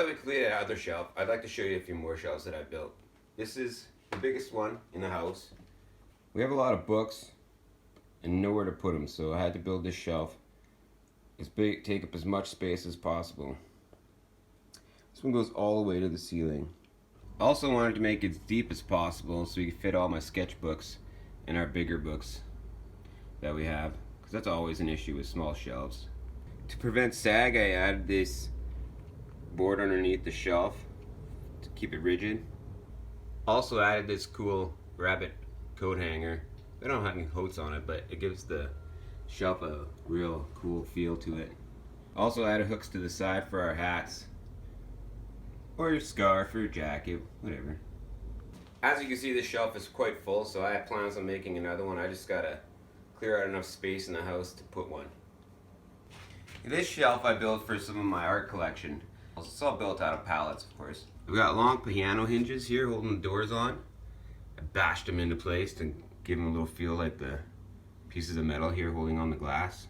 we completed our other shelf, I'd like to show you a few more shelves that I built. This is the biggest one in the house. We have a lot of books and nowhere to put them, so I had to build this shelf. It's big, take up as much space as possible. This one goes all the way to the ceiling. I also wanted to make it as deep as possible so we could fit all my sketchbooks and our bigger books that we have, because that's always an issue with small shelves. To prevent sag, I added this board underneath the shelf to keep it rigid. Also added this cool rabbit coat hanger. They don't have any coats on it, but it gives the shelf a real cool feel to it. Also added hooks to the side for our hats, or your scarf or your jacket, whatever. As you can see, this shelf is quite full, so I have plans on making another one. I just gotta clear out enough space in the house to put one. This shelf I built for some of my art collection. It's all built out of pallets, of course. We got long piano hinges here holding the doors on. I bashed them into place to give them a little feel like the pieces of metal here holding on the glass.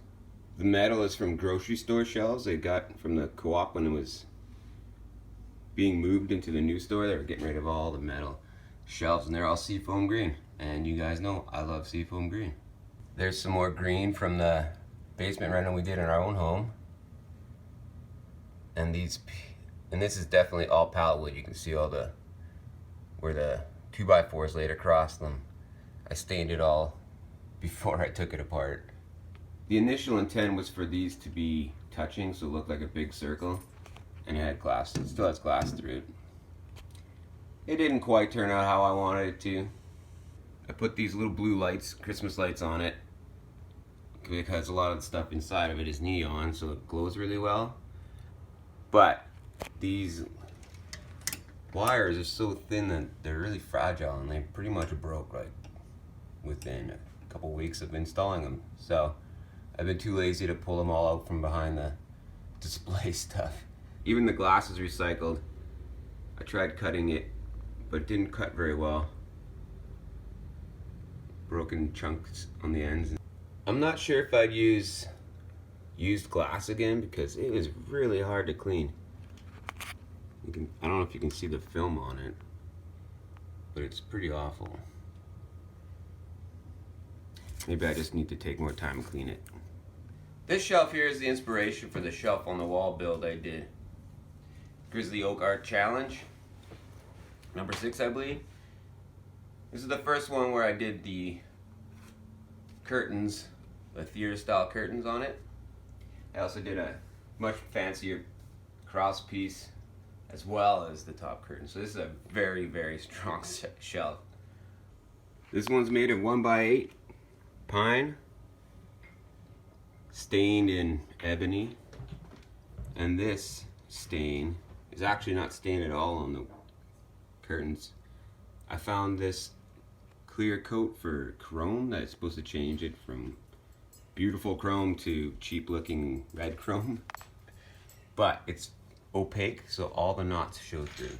The metal is from grocery store shelves they got from the co-op when it was being moved into the new store. They were getting rid of all the metal shelves, and they're all seafoam green. And you guys know I love seafoam green. There's some more green from the basement rental we did in our own home. And this is definitely all pallet wood. You can see all the where the 2x4s laid across them. I stained it all before I took it apart. The initial intent was for these to be touching, so it looked like a big circle, and it had glass. It still has glass through it. It didn't quite turn out how I wanted it to. I put these little blue lights, Christmas lights, on it because a lot of the stuff inside of it is neon, so it glows really well. But these wires are so thin that they're really fragile, and they pretty much broke like within a couple weeks of installing them. So I've been too lazy to pull them all out from behind the display stuff. Even the glass is recycled. I tried cutting it, but it didn't cut very well. Broken chunks on the ends. I'm not sure if I'd use used glass again because it was really hard to clean. I don't know if you can see the film on it, but it's pretty awful. Maybe I just need to take more time and clean it. This shelf here is the inspiration for the shelf on the wall build I did. Grizzly Oak Art Challenge, number 6 I believe. This is the first one where I did the curtains, the theater style curtains on it. I also did a much fancier cross piece as well as the top curtain. So this is a very, very strong shelf. This one's made of 1x8 pine, stained in ebony. And this stain is actually not stained at all on the curtains. I found this clear coat for chrome that's supposed to change it from beautiful chrome to cheap looking red chrome, but it's opaque, so all the knots show through.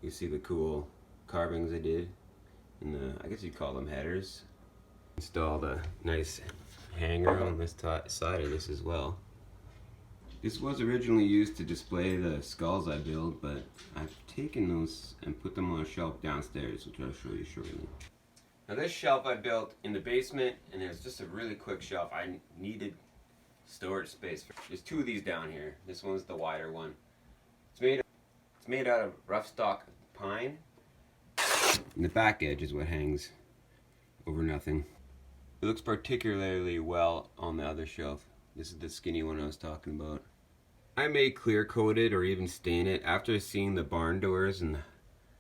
You see the cool carvings I did in the, I guess you'd call them headers. Installed a nice hanger on this side of this as well. This was originally used to display the skulls I built, but I've taken those and put them on a shelf downstairs, which I'll show you shortly. Now this shelf I built in the basement, and it was just a really quick shelf. I needed storage space. There's 2 of these down here. This one's the wider one. It's made out of rough stock pine, and the back edge is what hangs over nothing. It looks particularly well on the other shelf. This is the skinny one I was talking about. I may clear coat it or even stain it. After seeing the barn doors and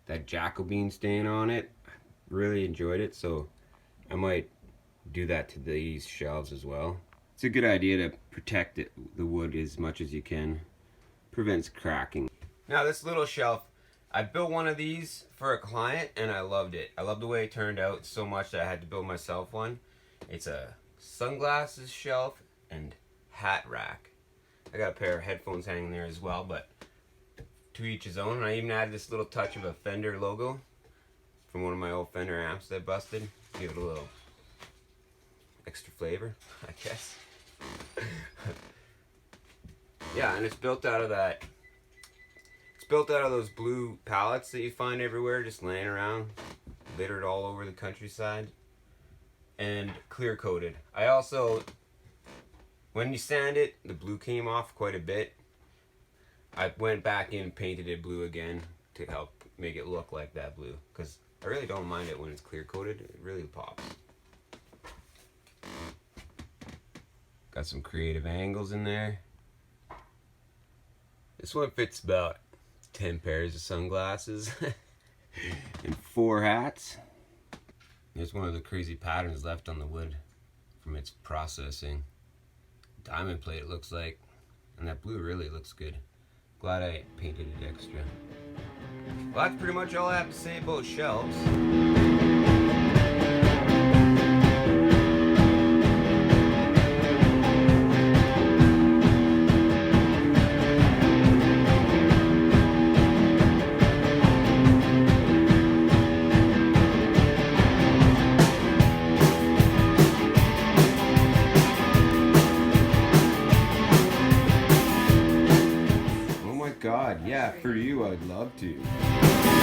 that Jacobean stain on it, I really enjoyed it, so I might do that to these shelves as well. It's a good idea to protect the wood as much as you can. Prevents cracking. Now this little shelf, I built one of these for a client and I loved it. I loved the way it turned out so much that I had to build myself one. It's a sunglasses shelf and hat rack. I got a pair of headphones hanging there as well, but to each his own. And I even added this little touch of a Fender logo from one of my old Fender amps that busted. Give it a little extra flavor, I guess. Yeah, and it's built out of that. It's built out of those blue pallets that you find everywhere, just laying around, littered all over the countryside, and clear coated. I also, when you sand it, the blue came off quite a bit. I went back in and painted it blue again to help make it look like that blue, because I really don't mind it when it's clear coated. It really pops. Got some creative angles in there. This one fits about 10 pairs of sunglasses and 4 hats. There's one of the crazy patterns left on the wood from its processing. Diamond plate, it looks like. And that blue really looks good. Glad I painted it extra. Well, that's pretty much all I have to say about shelves. God, yeah, for you, I'd love to.